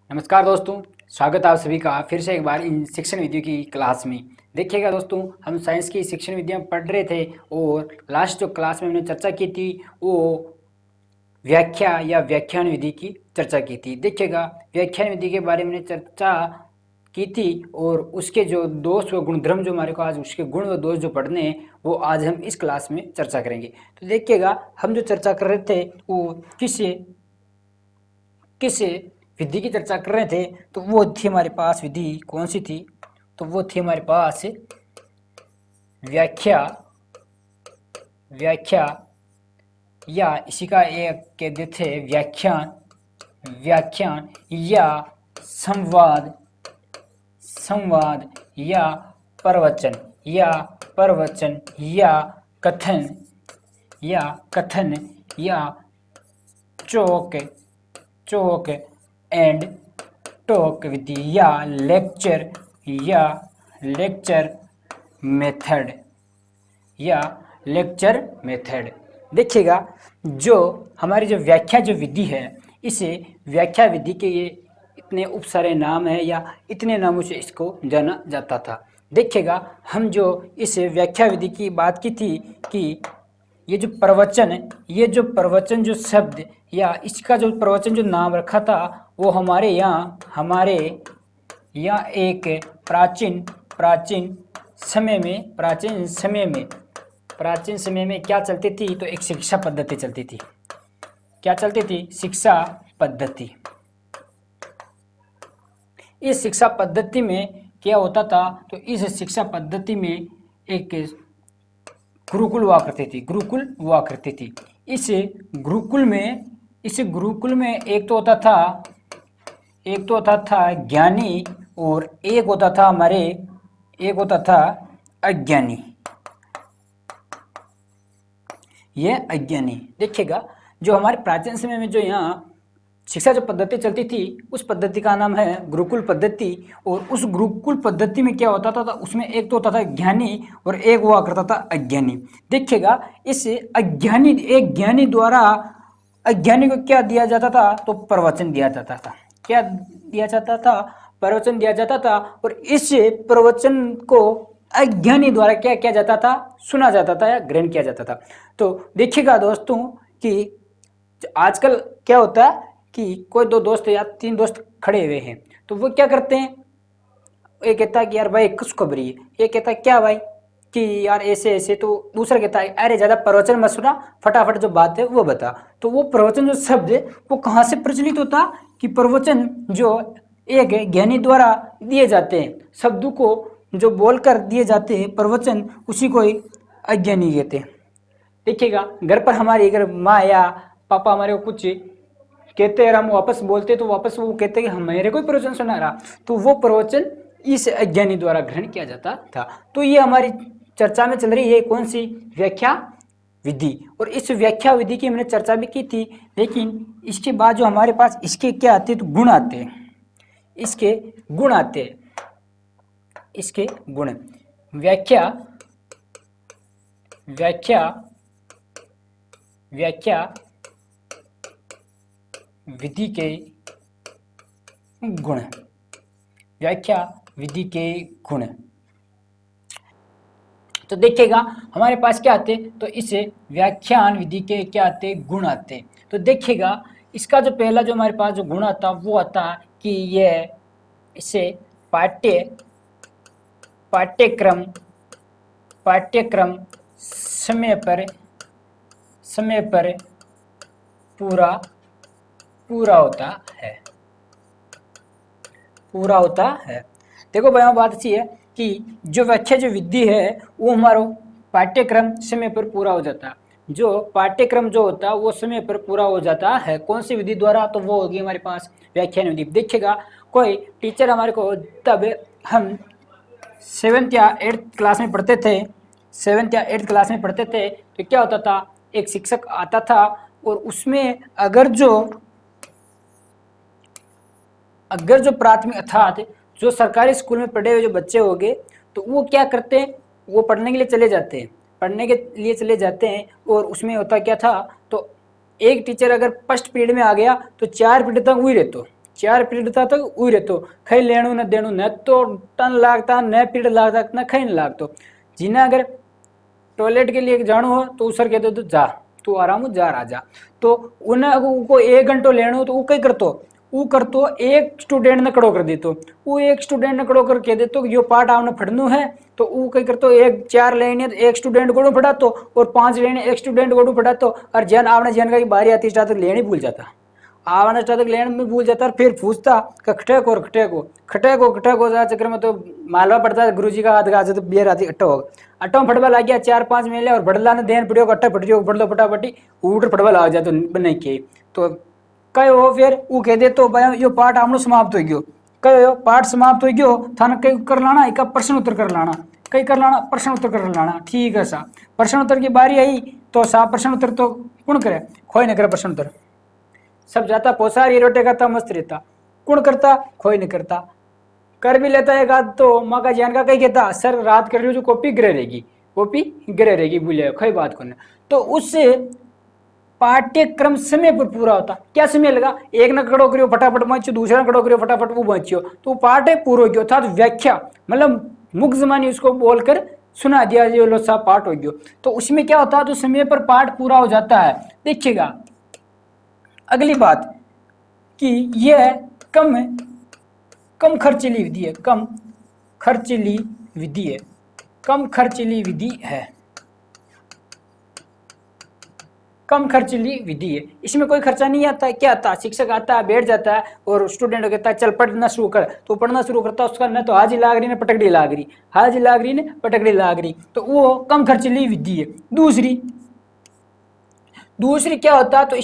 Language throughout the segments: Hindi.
नमस्कार दोस्तों। स्वागत है आप सभी का फिर से एक बार इन शिक्षण विधियों की क्लास में। देखिएगा दोस्तों, हम साइंस की शिक्षण विधियां पढ़ रहे थे और लास्ट जो क्लास में हमने चर्चा की थी वो व्याख्या या व्याख्यान विधि की चर्चा की थी। देखिएगा, व्याख्यान विधि के बारे में चर्चा की थी और उसके जो दोष व गुणधर्म जो हमारे को आज उसके गुण व दोष जो पढ़ने हैं वो आज हम इस क्लास में चर्चा करेंगे। तो देखिएगा, हम जो चर्चा कर रहे थे वो किस विधि की चर्चा कर रहे थे, तो वो थी हमारे पास विधि कौन सी थी, तो वो थी हमारे पास व्याख्या व्याख्या या इसी का एक कहते थे व्याख्यान या संवाद या प्रवचन या कथन या चौक एंड टॉक विधि या लेक्चर मेथड देखिएगा, जो हमारी जो व्याख्या जो विधि है, इसे व्याख्या विधि के ये इतने उपसारे नाम है या इतने नामों से इसको जाना जाता था। देखिएगा, हम जो इस व्याख्या विधि की बात की थी कि ये जो प्रवचन जो शब्द या इसका जो प्रवचन जो नाम रखा था वो हमारे यहाँ एक प्राचीन समय में क्या चलती थी, तो एक शिक्षा पद्धति चलती थी। क्या चलती थी? शिक्षा पद्धति। इस शिक्षा पद्धति में क्या होता था, तो इस शिक्षा पद्धति में एक गुरुकुल हुआ करती थी। इस गुरुकुल में एक तो होता था ज्ञानी और एक होता था अज्ञानी। ये अज्ञानी। देखिएगा, जो हमारे प्राचीन समय में जो यहाँ शिक्षा जो पद्धति चलती थी उस पद्धति का नाम है गुरुकुल पद्धति। और उस गुरुकुल पद्धति में क्या होता था, उसमें एक तो होता था ज्ञानी और एक हुआ करता था अज्ञानी। देखिएगा, इस ज्ञानी द्वारा अज्ञानी को क्या दिया जाता था, तो प्रवचन दिया जाता था। क्या दिया जाता था? प्रवचन दिया जाता था। और इस प्रवचन को अज्ञानी द्वारा क्या किया जाता था? सुना जाता था या ग्रहण किया जाता था। तो देखिएगा दोस्तों कि आजकल क्या होता है कि कोई दो दोस्त या तीन दोस्त खड़े हुए हैं, तो वो क्या करते हैं, एक कहता है कि यार भाई कुछ खबरी है, एक कहता है क्या भाई कि यार ऐसे ऐसे, तो दूसरा कहता है अरे ज़्यादा प्रवचन मत सुना, फटाफट जो बात है वो बता। तो वो प्रवचन जो शब्द है वो कहाँ से प्रचलित होता कि प्रवचन जो एक ज्ञानी द्वारा दिए जाते हैं, शब्दों को जो बोलकर दिए जाते हैं प्रवचन, उसी को अज्ञानी कहते हैं। देखिएगा, घर पर हमारी अगर माँ या पापा हमारे को कुछ कहते हैं, हम वापस बोलते तो वापस वो कहते हैं कि हमारे कोई प्रवचन सुना रहा, तो वो प्रवचन इस अज्ञानी द्वारा ग्रहण किया जाता था। तो ये हमारी चर्चा में चल रही है कौन सी? व्याख्या विधि। और इस व्याख्या विधि की हमने चर्चा भी की थी, लेकिन इसके बाद जो हमारे पास इसके क्या आते हैं, तो गुण आते हैं। इसके गुण व्याख्या विधि के गुण। तो देखिएगा, हमारे पास क्या आते, तो इस व्याख्यान विधि के क्या आते? गुण आते। तो देखिएगा, इसका जो पहला जो हमारे पास जो गुण आता वो आता कि यह इसे पाठ्यक्रम समय पर पूरा होता है। देखो भाई, बात अच्छी है कि जो व्याख्या जो विधि है वो हमारा पाठ्यक्रम समय पर पूरा हो जाता है। जो पाठ्यक्रम जो होता है वो समय पर पूरा हो जाता है। कौन सी विधि द्वारा? तो वो होगी हमारे पास व्याख्यान विधि। देखिएगा, कोई टीचर हमारे को, तब हम 7th या 8th क्लास में पढ़ते थे, तो क्या होता था, एक शिक्षक आता था और उसमें अगर जो प्राथमिक अर्थात जो सरकारी स्कूल में पढ़े हुए जो बच्चे होंगे, तो वो क्या करते हैं, वो पढ़ने के लिए चले जाते हैं। और उसमें होता क्या था, तो एक टीचर अगर फर्स्ट पीरियड में आ गया तो 4 पीरियड तक वही रहते, 4 पीरियड था तो ऊ रहतो, खई लेणु न देणु, न तो टन लागता, न पीरियड लागता, न खई न लागतो। जिना अगर टॉयलेट के लिए जाणु हो तो सर कहते तो जा, तू आराम जा राजा। तो उनको 1 घंटो लेणु तो ऊ कई करतो, ऊ करतो एक स्टूडेंट ने खड़ो कर देतो, ऊ एक स्टूडेंट ने खड़ो कर कह देतो कि यो पाठ आपने पढ़नु है, तो ऊ कई करतो एक 4 लाइन एक स्टूडेंट को पढ़ातो और 5 लाइन एक स्टूडेंट को पढ़ातो, और जन आपने जन का बारी आती स्टार्ट तक लेनी भूल जाता, आवने स्टार्ट तक लेने में भूल जाता, फिर पूछता खटे को चक्कर में तो मालवा पड़ता गुरु जी का हाथ गाज तो बियर आती अट्टो में फटबा लग गया 4-5 मेले और बड़ला ने देन पड़ियो अट्टा फटियो बढ़ लो फटाफटी ऊट फटबा लग जाए तो बने के तो कई हो फिर वो कह दे तो भाई यो पाठ आपनो समाप्त हो गयो, कहो पाठ समाप्त हो गयो थाने कई कर लाना, एक प्रश्न उत्तर कर लाना, कई कर लाना प्रश्न उत्तर कर लाना। ठीक है सा, प्रश्न उत्तर की बारी आई तो सा प्रश्न उत्तर तो कौन करे, खोई नहीं करे प्रश्न उत्तर, सब जाता पोसार ये रोटे करता मस्त रहता, कौन करता, खोई नहीं करता, कर भी लेता एक आध तो माँ का ज्ञान का कही कहता सर रात कर रही हो जो कॉपी गिरे रहेगी, कॉपी गिरे रहेगी भूले खई बात को, तो उससे पाठ्यक्रम समय पर पूरा होता। क्या समय लगा, एक न खड़ो करियो फटाफट बचियो, दूसरा खड़ो करियो फटाफट वो बचियो, तो पाठ पूरा हो गयो था, तो व्याख्या मतलब मुख जमानी उसको बोलकर सुना दिया जो लो सा पाठ हो गयो। तो उसमें क्या होता है, तो समय पर पाठ पूरा हो जाता है। देखिएगा अगली बात कि यह कम खर्चीली विधि है, कम खर्चीली विधि है, कम खर्चीली विधि है, कम खर्चीली विधि है। इसमें कोई खर्चा नहीं आता है, क्या आता है, शिक्षक आता है बैठ जाता है और स्टूडेंट कहता है चल पढ़ना शुरू कर, तो पढ़ना शुरू करता है, उसका न तो हाजी लाग रही न पटकड़ी लाग रही, हाजी लाग रही न पटकड़ी लाग रही, तो वो कम खर्चीली विधि है। दूसरी क्या होता है, तो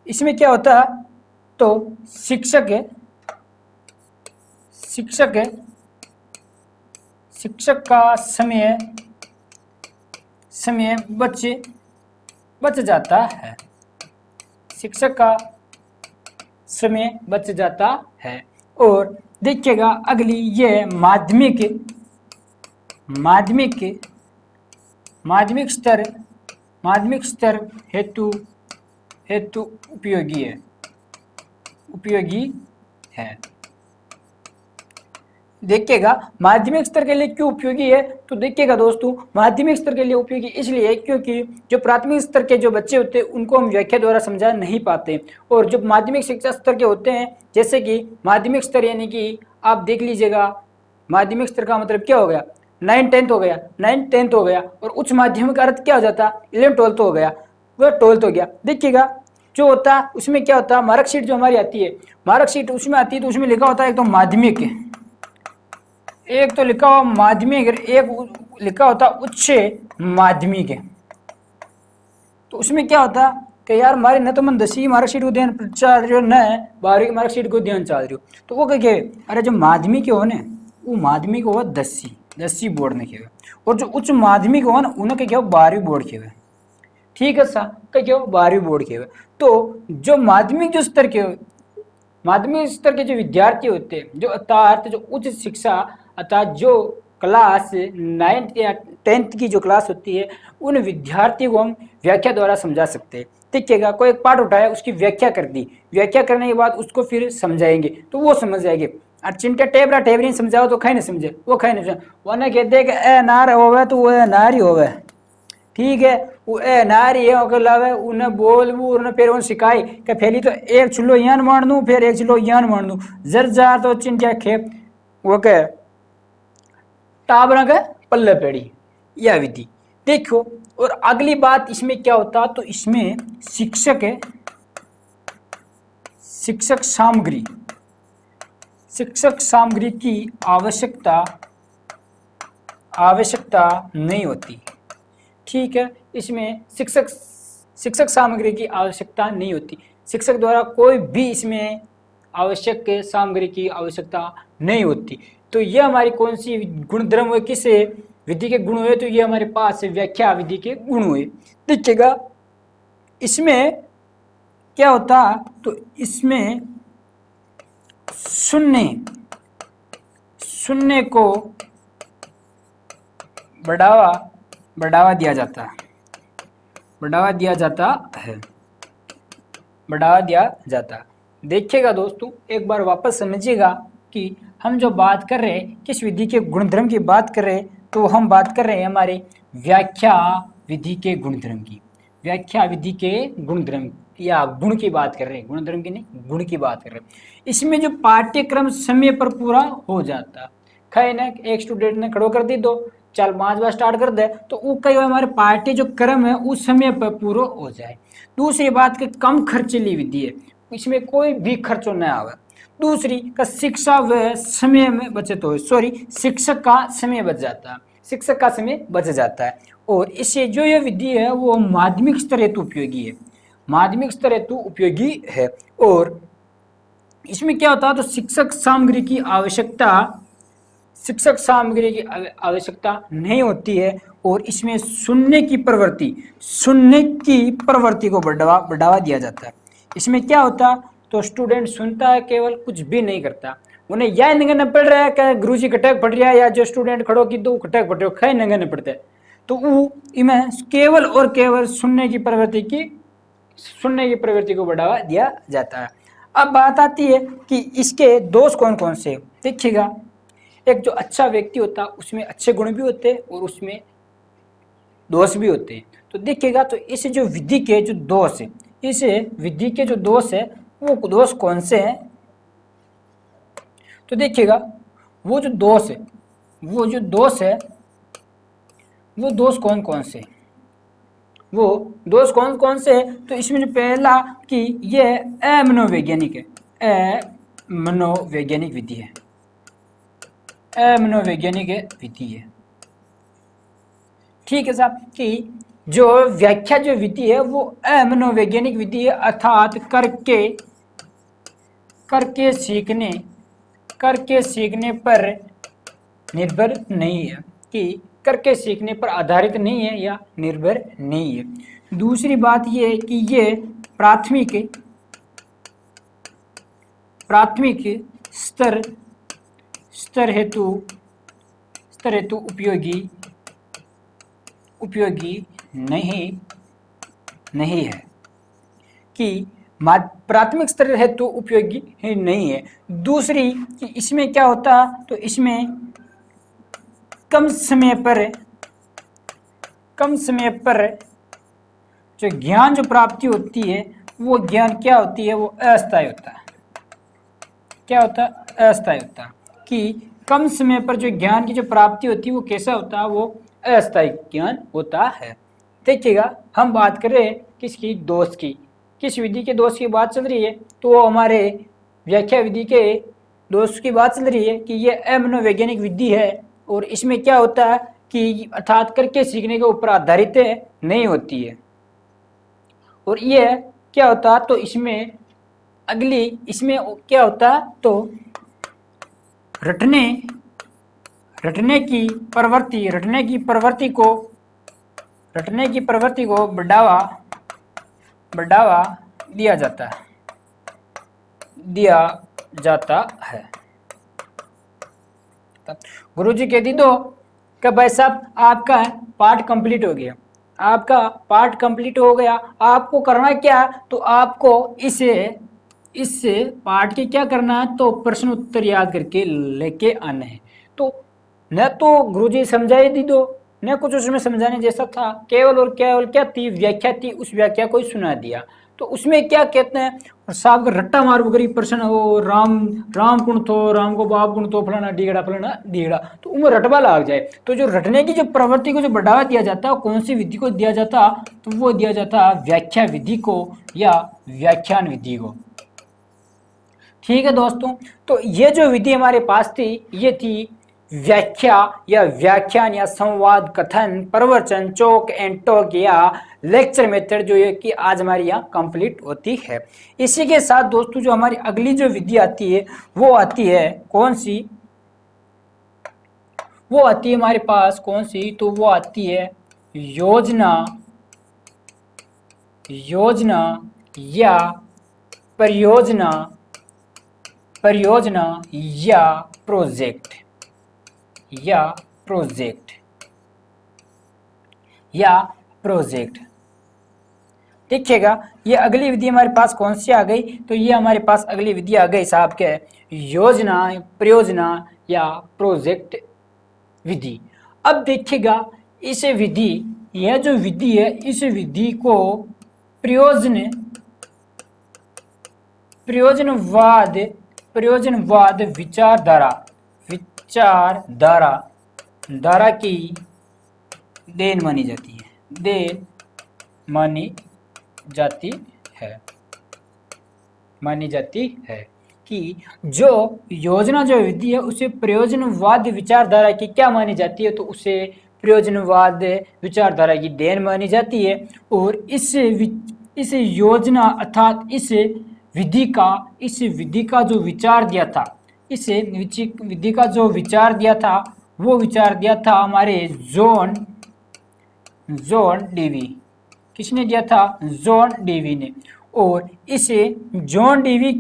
इसमें क्या होता है, तो शिक्षक का समय बच जाता है, शिक्षक का समय बच जाता है। और देखिएगा अगली ये माध्यमिक स्तर हेतु उपयोगी है। देखिएगा माध्यमिक स्तर के लिए क्यों उपयोगी है, तो देखिएगा दोस्तों माध्यमिक स्तर के लिए उपयोगी इसलिए है क्योंकि जो प्राथमिक स्तर के जो बच्चे होते हैं उनको हम व्याख्या द्वारा समझा नहीं पाते, और जो माध्यमिक शिक्षा स्तर के होते हैं जैसे कि माध्यमिक स्तर यानी कि आप देख लीजिएगा माध्यमिक स्तर का मतलब क्या हो गया, 9-10 हो गया, 9-10 हो गया, और उच्च माध्यमिक का अर्थ क्या हो जाता, 11-12 हो गया, वह 12 हो गया। देखिएगा जो होता है उसमें क्या होता है, मार्कशीट जो हमारी आती है, मार्कशीट उसमें आती है तो उसमें लिखा होता है एक तो माध्यमिक, एक तो लिखा हुआ माध्यमिक, एक लिखा होता उच्च माध्यमिक है। तो उसमें क्या होता कि यार हमारे न तो मन 10वीं मार्कशीट को ध्यान चाल रही हो न 12वीं मार्कशीट को ध्यान चाल रही हो, तो वो कहे अरे जो माध्यमिक हो ना वो माध्यमिक हो 10वीं बोर्ड ने खेवे, और जो उच्च माध्यमिक हो ना उन्हें क्या 12वीं बोर्ड खेवे। ठीक है सा क्या 12वीं बोर्ड खेवे। तो जो माध्यमिक स्तर के जो विद्यार्थी होते हैं जो अर्थात जो उच्च शिक्षा अर्थात जो क्लास 9th या 10th की जो क्लास होती है उन विद्यार्थियों को हम व्याख्या द्वारा समझा सकते हैं। देखिएगा कोई एक पाठ उठाया उसकी व्याख्या कर दी, व्याख्या करने के बाद उसको फिर समझाएंगे तो वो समझ जाएंगे। और चिंटे टेबरी समझाओ तो खाई नहीं समझे, वो खाई नहीं समझे, उन्हें कहते हैं कि ए नार होवे तो वो नार ही होवे, ठीक है, वो ए नारी है लावे उन्हें बोल उन्हें फिर उन्हें सिखाई कि पहली तो एक चुल्लो यान मार दूँ फिर एक चुल्लो यान मार दूँ, जर जा तो चिंटिया खेप वो कह टाबरा के पल्ले पेड़ी, यह विधि देखो। और अगली बात इसमें क्या होता तो इसमें शिक्षक सामग्री की आवश्यकता नहीं होती। ठीक है, इसमें शिक्षक सामग्री की आवश्यकता नहीं होती, शिक्षक द्वारा कोई भी इसमें आवश्यक सामग्री की आवश्यकता नहीं होती। तो यह हमारी कौन सी गुणधर्म हुए, किस विधि के गुण हुए, तो ये हमारे पास व्याख्या विधि के गुण हुए। देखिएगा इसमें क्या होता तो इसमें शून्य को बढ़ावा दिया जाता है, बढ़ावा दिया जाता। देखिएगा दोस्तों, एक बार वापस समझिएगा कि हम जो बात कर रहे हैं किस विधि के गुणधर्म की बात कर रहे हैं, तो हम बात कर रहे हैं हमारे व्याख्या विधि के गुणधर्म की। व्याख्या विधि के गुणधर्म या गुण की बात कर रहे हैं, गुणधर्म की नहीं, गुण की बात कर रहे हैं। इसमें जो पाठ्यक्रम समय पर पूरा हो जाता, खैर ना एक स्टूडेंट ने खड़ो कर दी दो, चल 5 बार स्टार्ट कर दे, तो वो कई बार हमारे पाठ्य जो क्रम है उस समय पर पूरा हो जाए। दूसरी बात कि कम खर्चीली विधि है, इसमें कोई भी खर्चो न आवे। दूसरी का शिक्षा व समय में बचत हो, सॉरी शिक्षक का समय बच जाता है, शिक्षक का समय बच जाता है। और इससे जो ये विधि है वो माध्यमिक स्तर हेतु उपयोगी है, माध्यमिक स्तर हेतु उपयोगी है। और इसमें क्या होता है, तो शिक्षक सामग्री की आवश्यकता नहीं होती है। और इसमें सुनने की प्रवृत्ति को बढ़ावा दिया जाता है। इसमें क्या होता, तो स्टूडेंट सुनता है केवल, कुछ भी नहीं करता। उन्हें यह नंगे पढ़ रहा है कि गुरु जी खटक पढ़ रहा है, या जो स्टूडेंट खड़ो की दो खटक पढ़ रहे हो, खै नंगे न पढ़ते, तो वो इमें केवल और केवल सुनने की प्रवृत्ति को बढ़ावा दिया जाता है। अब बात आती है कि इसके दोष कौन कौन से। देखिएगा, एक जो अच्छा व्यक्ति होता है उसमें अच्छे गुण भी होते हैं और उसमें दोष भी होते हैं। तो देखिएगा, तो इस जो विधि के जो दोष है, इस विधि के जो दोष है वो दोष कौन से हैं, तो देखिएगा वो जो दोष कौन कौन से, वो दोष कौन कौन से है। तो इसमें जो पहला कि ये अमनोवैज्ञानिक है, अमनोवैज्ञानिक विधि है, अमनोवैज्ञानिक विधि है। ठीक है साहब, कि जो व्याख्या जो विधि है वो अमनोवैज्ञानिक विधि है, अर्थात करके सीखने पर निर्भर नहीं है, कि करके सीखने पर आधारित नहीं है या निर्भर नहीं है। दूसरी बात ये है कि ये प्राथमिक स्तर हेतु उपयोगी नहीं है, कि प्राथमिक स्तर हेतु उपयोगी नहीं है। दूसरी कि इसमें क्या होता, तो इसमें कम समय पर जो ज्ञान जो प्राप्ति होती है वो ज्ञान क्या होती है, वो अस्थायी होता है। क्या होता है, अस्थायी होता है। कि कम समय पर जो ज्ञान की जो प्राप्ति होती है वो कैसा होता है, वो अस्थायी ज्ञान होता है। देखिएगा, हम बात कर रहे हैं किसकी, दोष की, किस विधि के दोष की बात चल रही है, तो हमारे व्याख्या विधि के दोष की बात चल रही है कि ये अमनोवैज्ञानिक विधि है। और इसमें क्या होता है कि अर्थात करके सीखने के ऊपर आधारित नहीं होती है। और ये क्या होता है, तो इसमें क्या होता, तो रटने की प्रवृत्ति को बढ़ावा दिया जाता है। गुरुजी कह दी दो कि भाई साहब आपका पार्ट कंप्लीट हो गया, आपको करना क्या, तो आपको इस पार्ट के क्या करना है, तो प्रश्न उत्तर याद करके लेके आने हैं। तो न तो गुरुजी समझाई दी दो, न कुछ उसमें समझाने जैसा था, केवल और केवल क्या थी, व्याख्या थी, उस व्याख्या को ही सुना दिया। तो उसमें क्या कहते हैं, साहब का रट्टा मार गरी प्रश्न हो, राम गुण थो, राम को बाप गुण थो, फलाना डीगड़ा, तो उनमें रटवा लाग जाए। तो जो रटने की जो प्रवृत्ति को जो बढ़ावा दिया जाता है, कौन सी विधि को दिया जाता, तो वो दिया जाता व्याख्या विधि को या व्याख्यान विधि को। ठीक है दोस्तों, तो ये जो विधि हमारे पास थी, ये थी व्याख्या या व्याख्यान या संवाद, कथन, प्रवचन, चौक एंड टॉक या लेक्चर मेथड, जो है कि आज हमारी यहाँ कंप्लीट होती है। इसी के साथ दोस्तों जो हमारी अगली जो विधि आती है वो आती है कौन सी, वो आती है हमारे पास कौन सी, तो वो आती है योजना या परियोजना या प्रोजेक्ट देखिएगा ये अगली विधि हमारे पास कौन सी आ गई, तो ये हमारे पास अगली विधि आ गई साहब के योजना, प्रयोजना या प्रोजेक्ट विधि। अब देखिएगा इस विधि, यह जो विधि है इस विधि को प्रयोजन प्रयोजनवाद प्रयोजनवाद विचारधारा की देन मानी जाती है, देन मानी जाती है कि जो योजना जो विधि है उसे प्रयोजनवाद विचारधारा की क्या मानी जाती है, तो उसे प्रयोजनवाद विचारधारा की देन मानी जाती है। और इस योजना अर्थात इस विधि का जो विचार दिया था, इस विधि का जो विचार दिया था वो विचार दिया था हमारे जॉन डीवी। किसने दिया था? जॉन डीवी ने। और इस जॉन डीवी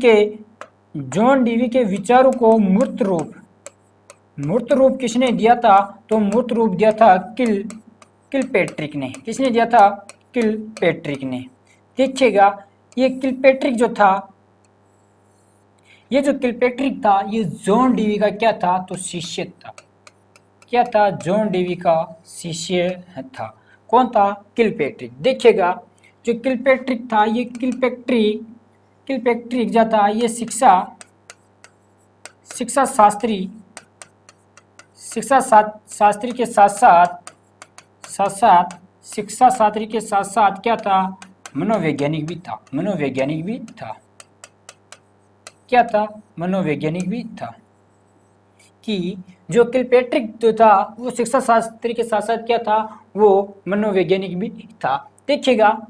के विचारों को मूर्त रूप किसने दिया था? तो मूर्त रूप दिया था किलपैट्रिक ने। किसने दिया था? किलपैट्रिक ने। देखिएगा ये किलपैट्रिक जो था, ये जो किलपैट्रिक था ये जॉन डीवी का क्या था? तो शिष्य था। क्या था? जॉन डीवी का शिष्य था। कौन था? किलपैट्रिक। देखिएगा जो किलपैट्रिक था, ये किलपैट्रिक जो था ये शिक्षा शास्त्री के साथ क्या था? मनोवैज्ञानिक भी था। क्या था? मनोवैज्ञानिक भी था। कि जो किलपैट्रिक जो था वो शिक्षा शास्त्री के साथ साथ क्या था? वो मनोवैज्ञानिक भी था। देखिएगा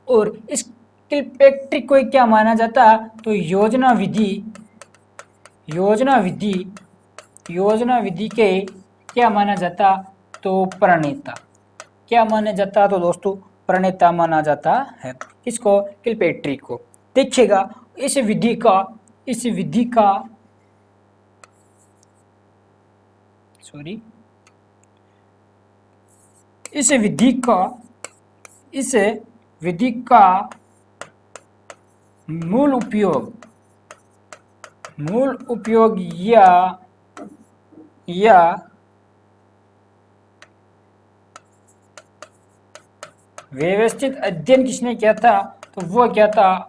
और इस किलपैट्रिक को क्या माना जाता है? तो योजना विधि के क्या माना जाता? तो प्रणेता। क्या माना जाता? तो दोस्तों प्रणेता माना जाता है। किसको? किलपैट्रिक को। देखिएगा इस विधि का मूल उपयोग या व्यवस्थित अध्ययन किसने किया था? तो वो क्या था?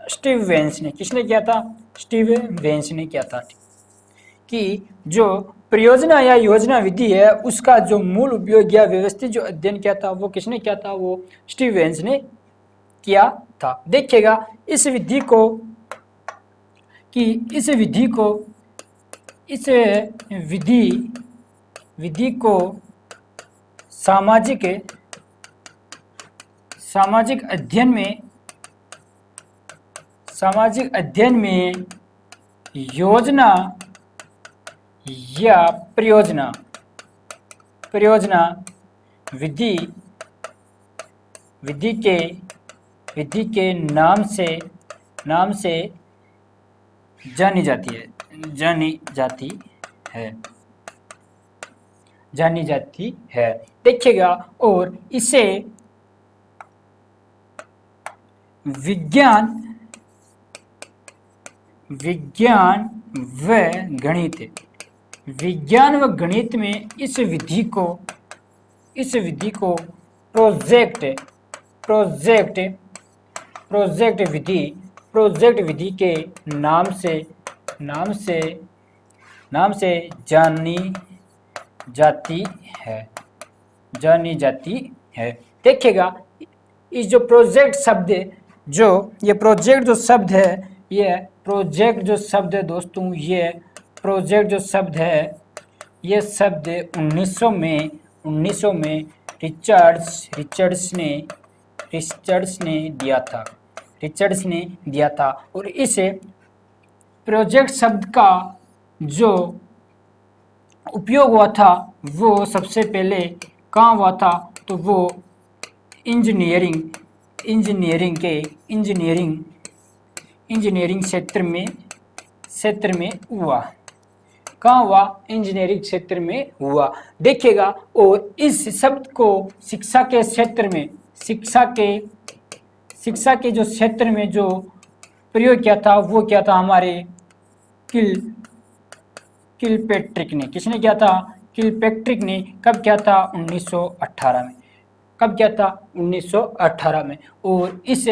स्टीव वेंस ने। किसने किया था? स्टीव वेंस ने किया था। कि जो परियोजना या योजना विधि है उसका जो मूल उपयोग या व्यवस्थित जो अध्ययन किया था वो किसने किया था? वो स्टीव वेंस ने किया था। देखिएगा इस विधि को सामाजिक अध्ययन में योजना या परियोजना विधि के नाम से जानी जाती है। देखिएगा और इसे विज्ञान व गणित में इस विधि को प्रोजेक्ट विधि के नाम से जानी जाती है। देखिएगा इस जो प्रोजेक्ट शब्द ये प्रोजेक्ट जो शब्द है, ये प्रोजेक्ट जो शब्द है दोस्तों, ये प्रोजेक्ट जो शब्द है, ये शब्द 1900 में रिचर्ड्स ने दिया था। और इस प्रोजेक्ट शब्द का जो उपयोग हुआ था वो सबसे पहले कहाँ हुआ था? तो वो इंजीनियरिंग क्षेत्र में हुआ। कहाँ हुआ? इंजीनियरिंग क्षेत्र में हुआ। देखिएगा और इस शब्द को शिक्षा के क्षेत्र शिक्षा के जो क्षेत्र में जो प्रयोग किया था वो क्या था हमारे किलपेट्रिक ने। किसने किया था? किलपेट्रिक ने। कब किया था? 1918 में। कब किया था? 1918 में। और इस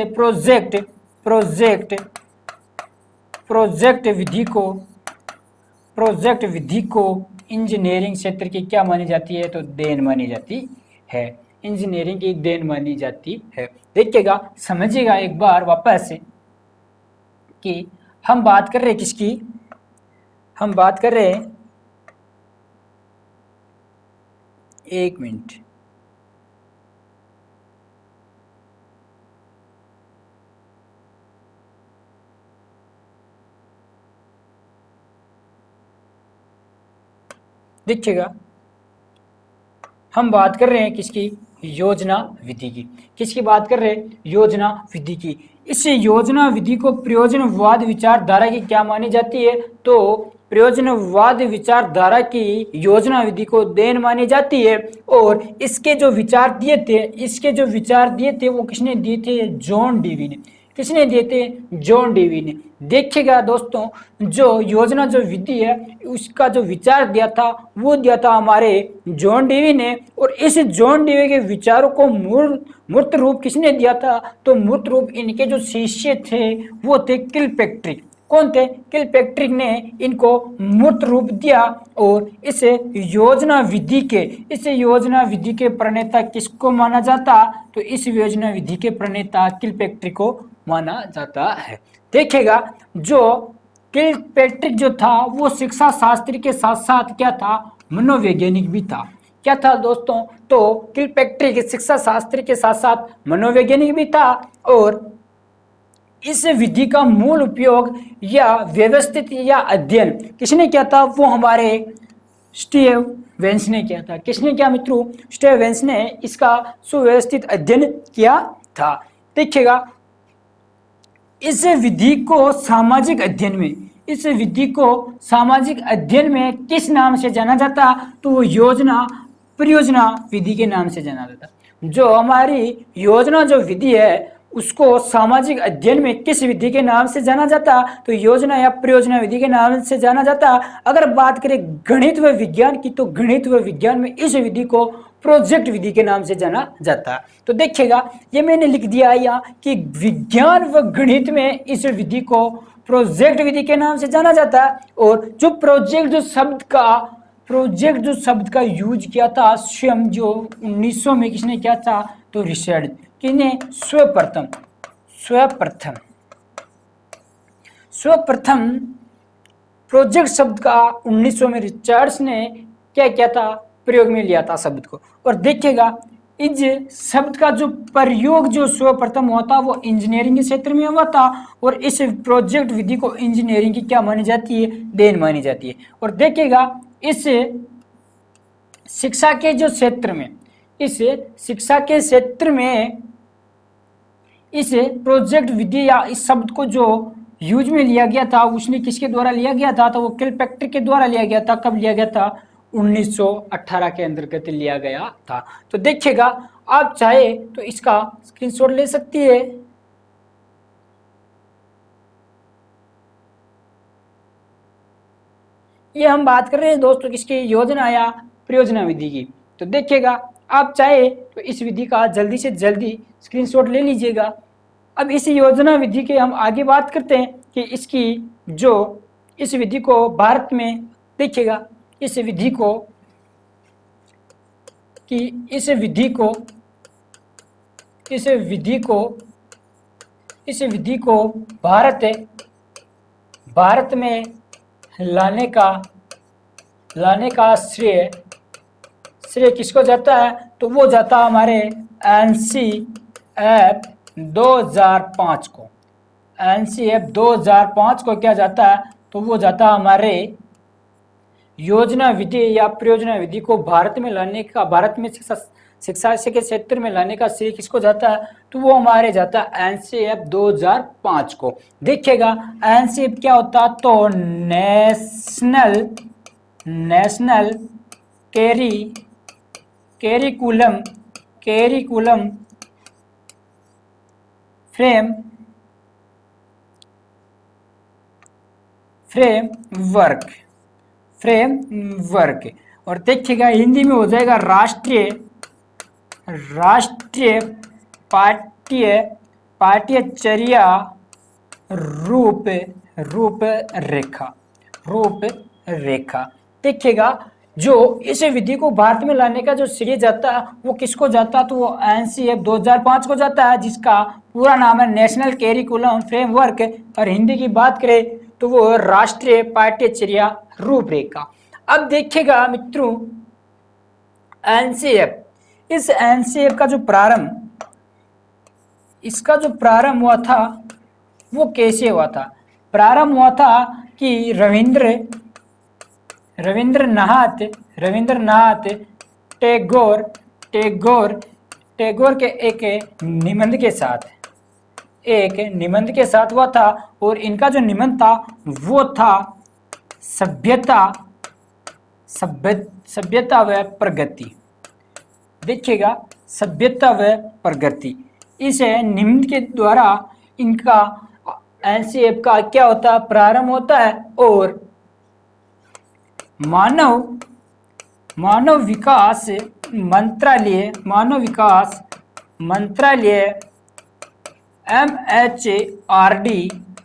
प्रोजेक्ट विधि को इंजीनियरिंग क्षेत्र की क्या मानी जाती है? तो देन मानी जाती है। इंजीनियरिंग की देन मानी जाती है। देखिएगा, समझिएगा एक बार वापस से कि हम बात कर रहे हैं किसकी? हम बात कर रहे हैं, एक मिनट, देखिएगा हम बात कर रहे हैं किसकी? योजना विधि की। किसकी बात कर रहे हैं? योजना विधि की। इस योजना विधि को प्रयोजनवाद विचारधारा की क्या मानी जाती है? तो प्रयोजनवाद विचारधारा की योजना विधि को देन मानी जाती है। और इसके जो विचार दिए थे वो किसने दिए थे? जॉन डेवी ने। किसने दिए थे? जॉन डेवी ने। देखिएगा दोस्तों, जो योजना जो विधि है उसका जो विचार दिया था वो दिया था हमारे जॉन डेवी ने। और इस जॉन डेवी के विचारों को मूर्त रूप किसने दिया था? तो मूर्त रूप इनके जो शिष्य थे वो थे किलपेट्रिक। कौन थे? किलपेट्रिक ने इनको मूर्त रूप दिया। और इस योजना विधि के प्रणेता किसको माना जाता? तो इस योजना विधि के प्रणेता किलपेट्रिक को माना जाता है। देखिएगा, जो किलपेट्रिक जो था वो शिक्षा शास्त्री के साथ साथ क्या था? मनोवैज्ञानिक भी था। क्या था दोस्तों? तो किलपेट्रिक शिक्षा शास्त्री के साथ साथ मनोवैज्ञानिक भी था। और इस विधि का मूल उपयोग या व्यवस्थित या अध्ययन किसने किया था? वो हमारे स्टीव वेंस ने किया था। किसने किया मित्रों? स्टीव वेंस ने इसका सुव्यवस्थित अध्ययन किया था। देखिएगा, इस विधि को सामाजिक अध्ययन में किस नाम से जाना जाता? तो परियोजना विधि के नाम से जाना जाता। जो हमारी योजना जो विधि है उसको सामाजिक अध्ययन में किस विधि के नाम से जाना जाता? तो योजना या परियोजना विधि के नाम से जाना जाता। अगर बात करें गणित व विज्ञान की, तो गणित व विज्ञान में इस विधि को प्रोजेक्ट विधि के नाम से जाना जाता। तो देखिएगा, ये मैंने लिख दिया यहाँ कि विज्ञान व गणित में इस विधि को प्रोजेक्ट विधि के नाम से जाना जाता है। और जो प्रोजेक्ट जो शब्द का यूज किया था स्वयं जो 1900 में किसने किया था? तो रिचर्ड। किसने? सर्वप्रथम प्रोजेक्ट शब्द का 1900 में रिचर्ड्स ने क्या किया था? प्रयोग में लिया था शब्द को। और देखिएगा, इस शब्द का जो प्रयोग जो सर्वप्रथम हुआ था वो इंजीनियरिंग के क्षेत्र में हुआ था। और इस प्रोजेक्ट विधि को इंजीनियरिंग की क्या मानी जाती है? देन मानी जाती है। और देखिएगा, इस शिक्षा के क्षेत्र में इस प्रोजेक्ट विधि या इस शब्द को जो यूज में लिया गया था उसने किसके द्वारा लिया गया था? तो वो किलपेट्रिक के द्वारा लिया गया था। कब लिया गया था? 1918 के अंतर्गत लिया गया था। तो देखिएगा, आप चाहे तो इसका स्क्रीनशॉट ले सकती है। ये हम बात कर रहे हैं दोस्तों किसकी? योजना या परियोजना विधि की। तो देखिएगा, आप चाहे तो इस विधि का जल्दी से जल्दी स्क्रीनशॉट ले लीजिएगा। अब इस योजना विधि के हम आगे बात करते हैं कि इस विधि को भारत में, देखिएगा, इस विधि को भारत में लाने का श्रेय किसको जाता है? तो वो जाता हमारे NCF 2005 को। NCF 2005 को क्या जाता है? तो वो जाता हमारे योजना विधि या परियोजना विधि को भारत में शिक्षा के क्षेत्र में लाने का श्रेय किसको जाता है? तो वो हमारे जाता है NCF 2005 को। देखिएगा, NCF क्या होता है? तो नेशनल कैरिकुलम फ्रेमवर्क। और देखिएगा हिंदी में हो जाएगा राष्ट्रीय पाठ्यचर्या रूपरेखा। देखिएगा जो इस विधि को भारत में लाने का जो श्रेय जाता है वो किसको जाता है, तो वो एनसीएफ 2005 को जाता है, जिसका पूरा नाम है नेशनल कैरिकुलम फ्रेमवर्क। और हिंदी की बात करें तो वो राष्ट्रीय पाठ्यचर्या रूपरेखा। अब देखिएगा मित्रों एनसीएफ, इस एनसीएफ का जो प्रारंभ हुआ था वो कैसे हुआ था। प्रारंभ हुआ था कि रविंद्रनाथ टैगोर के एक निबंध के साथ हुआ था। और इनका जो निबंध था वो था सभ्यता व प्रगति। देखिएगा सभ्यता व प्रगति, इस निबंध के द्वारा इनका एनसीएफ का क्या होता है, प्रारंभ होता है। और मानव विकास मंत्रालय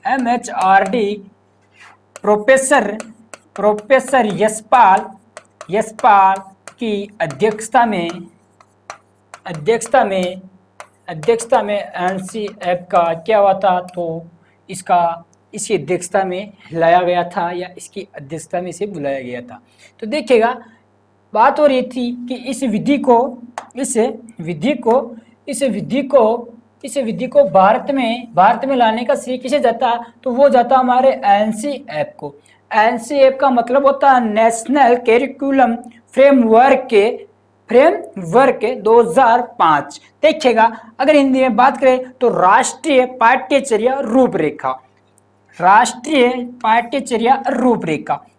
MHRD प्रोफेसर यशपाल की अध्यक्षता में एनसीएफ का क्या हुआ था, तो इसकी अध्यक्षता में लाया गया था या इसकी अध्यक्षता में इसे बुलाया गया था। तो देखिएगा बात हो रही थी कि इस विधि को भारत में लाने का श्रेय किसे जाता, तो वो जाता हमारे एनसीएफ को। एनसीएफ का मतलब होता है नेशनल कैरिकुलम फ्रेमवर्क 2005। देखिएगा अगर हिंदी में बात करें तो राष्ट्रीय पाठ्यचर्या रूपरेखा।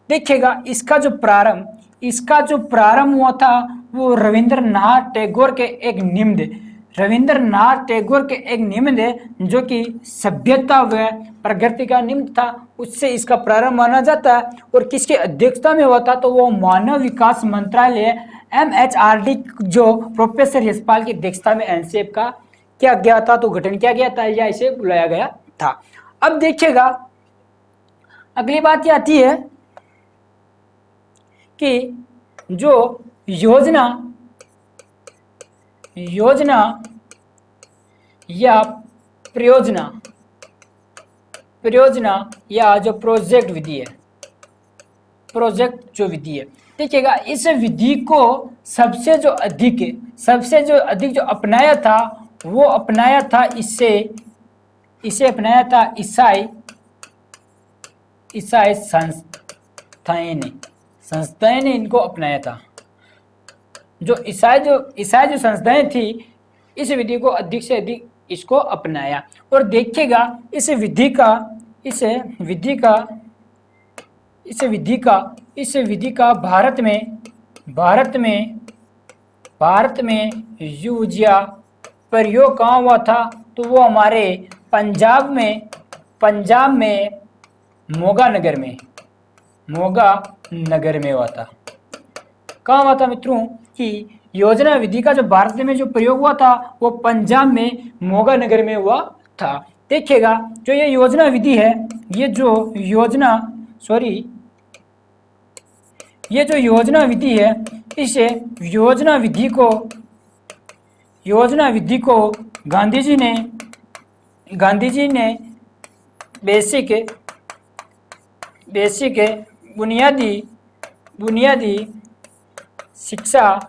देखिएगा इसका जो प्रारंभ हुआ था वो रविंद्रनाथ टैगोर के एक निबंध जो कि सभ्यता व प्रगति का निबंध था, उससे इसका प्रारंभ माना जाता है। और किसके अध्यक्षता में हुआ था, तो वो मानव विकास मंत्रालय MHRD जो प्रोफेसर यशपाल की अध्यक्षता में एनसीएफ का क्या गया था, तो गठन किया गया था या इसे बुलाया गया था। अब देखिएगा अगली बात ये आती है कि जो योजना या परियोजना या जो प्रोजेक्ट विधि है, देखिएगा इस विधि को सबसे जो अधिक जो अपनाया था वो अपनाया था इसे अपनाया था ईसाई संस्थाएं ने इनको अपनाया था। जो ईसाई जो संस्थाएं थी इस विधि को अधिक से अधिक इसको अपनाया। और देखिएगा इस विधि का भारत में यूज या प्रयोग कहाँ हुआ था, तो वो हमारे पंजाब में मोगा नगर में हुआ था। कहाँ हुआ था मित्रों कि योजना विधि का जो भारत में जो प्रयोग हुआ था वो पंजाब में मोगा नगर में हुआ था। देखिएगा जो ये योजना विधि है, ये जो योजना विधि है, इसे योजना विधि को गांधी जी ने बेसिक बुनियादी शिक्षा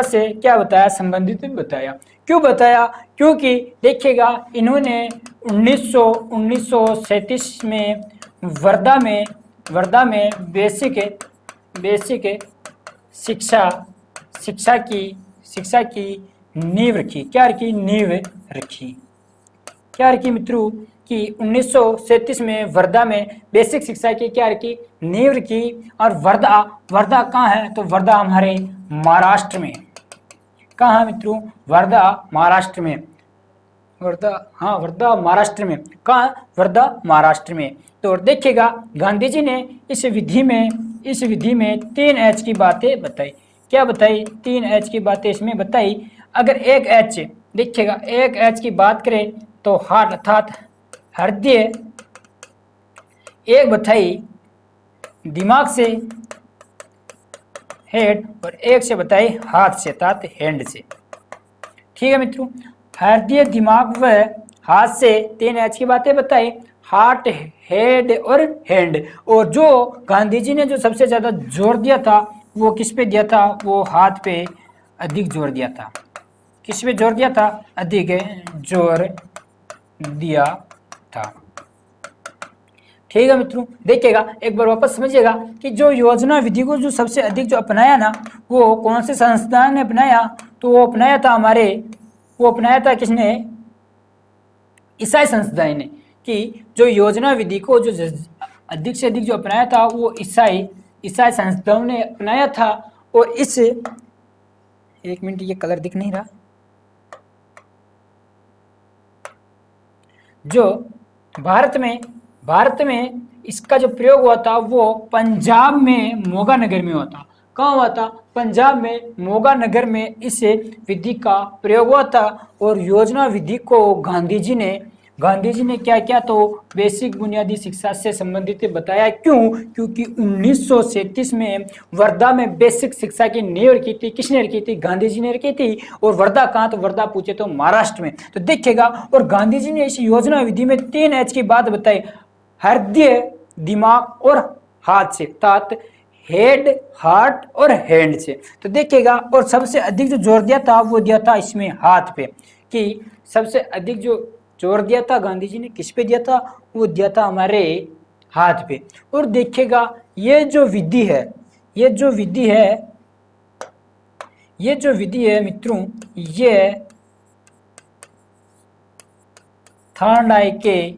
से क्या बताया, संबंधित बताया। क्यों बताया, क्योंकि देखिएगा इन्होंने 1937 में वर्धा में बेसिक शिक्षा की नींव रखी। क्या रखी मित्रों कि 1937 में वर्धा में बेसिक शिक्षा की क्या रखी, नींव रखी। और वर्धा कहाँ है, तो वर्धा हमारे महाराष्ट्र में। कहाँ है मित्रों, वर्धा महाराष्ट्र में। वर्धा, हाँ वर्धा महाराष्ट्र में। कहाँ? वर्धा महाराष्ट्र में। तो देखिएगा गांधी जी ने इस विधि में 3 H की बातें बताई। क्या बताई? 3 H की बातें इसमें बताई। अगर एक H, देखिएगा एक H की बात करें तो हार्ट अर्थात हृदय, एक बताई दिमाग से हेड, और एक से बताई हाथ से अर्थात हैंड से। ठीक है मित्रों, हृदय, दिमाग व हाथ से 3 H की बातें बताई, हार्ट, हेड और हैंड। और जो गांधी जी ने जो सबसे ज्यादा जोर दिया था वो किस पे दिया था? वो हाथ पे अधिक जोर दिया था। किस पे जोर दिया था? अधिक जोर दिया था। ठीक है मित्रों, देखिएगा एक बार वापस समझिएगा कि जो योजना विधि को जो सबसे अधिक जो अपनाया ना, वो कौन से संस्थान ने अपनाया? तो वो अपनाया था किसने? ईसाई संस्थाएं ने। कि जो योजना विधि को जो अधिक से अधिक जो अपनाया था वो ईसाई संस्थाओं ने अपनाया था। और इस, एक मिनट, ये कलर दिख नहीं रहा। जो भारत में इसका जो प्रयोग हुआ था वो पंजाब में मोगा नगर में हुआ था। कहाँ हुआ था? पंजाब में मोगा नगर में इस विधि का प्रयोग हुआ था। और योजना विधि को गांधी जी ने क्या किया? तो बेसिक बुनियादी शिक्षा से संबंधित बताया। क्यों? क्योंकि 1937 में वर्धा में बेसिक शिक्षा की नींव रखी थी। किसने रखी थी? गांधी जी ने रखी थी। और वर्धा कहाँ? तो वर्धा पूछे तो महाराष्ट्र में। तो देखिएगा, और गांधी जी ने इस योजना विधि में 3 H की बात बताई, हृदय, दिमाग और हाथ से, अर्थात हेड, हार्ट और हैंड से। तो देखिएगा, और सबसे अधिक जो जोर दिया था वो दिया था इसमें हाथ पे। कि सबसे अधिक जो जोर दिया था गांधी जी ने किस पे दिया था? वो दिया था हमारे हाथ पे। और देखिएगा ये जो विधि है मित्रों, ये थॉर्नडाइक के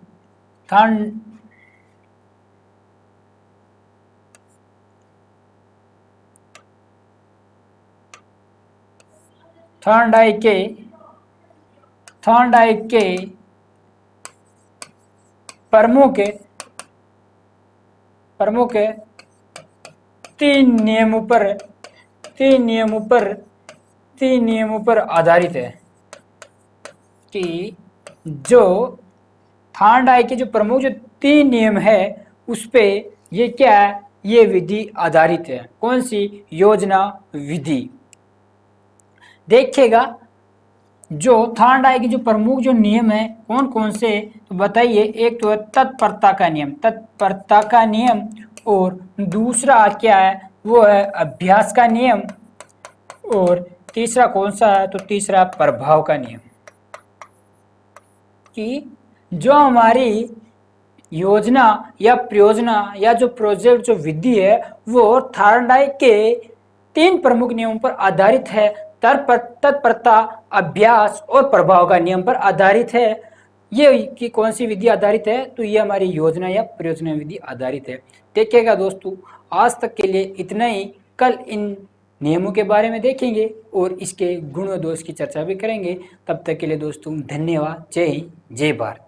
प्रमुख 3 नियमों पर आधारित है। कि जो थॉर्नडाइक के जो प्रमुख जो 3 नियम है उस पे ये क्या है? ये विधि आधारित है। कौन सी? योजना विधि। देखिएगा जो थॉर्नडाइक के जो प्रमुख जो नियम है कौन कौन से, तो बताइए। एक तो है तत्परता का नियम, और दूसरा क्या है? वो है अभ्यास का नियम, और तीसरा कौन सा है? तो तीसरा प्रभाव का नियम। कि जो हमारी योजना या प्रयोजना या जो प्रोजेक्ट जो विधि है वो थॉर्नडाइक के 3 प्रमुख नियमों पर आधारित है। तत्परता, अभ्यास और प्रभाव का नियम पर आधारित है। ये कि कौन सी विधि आधारित है? तो ये हमारी योजना या प्रयोजना विधि आधारित है। देखिएगा दोस्तों, आज तक के लिए इतना ही। कल इन नियमों के बारे में देखेंगे और इसके गुण और दोष की चर्चा भी करेंगे। तब तक के लिए दोस्तों धन्यवाद। जय हिंद, जय भारत।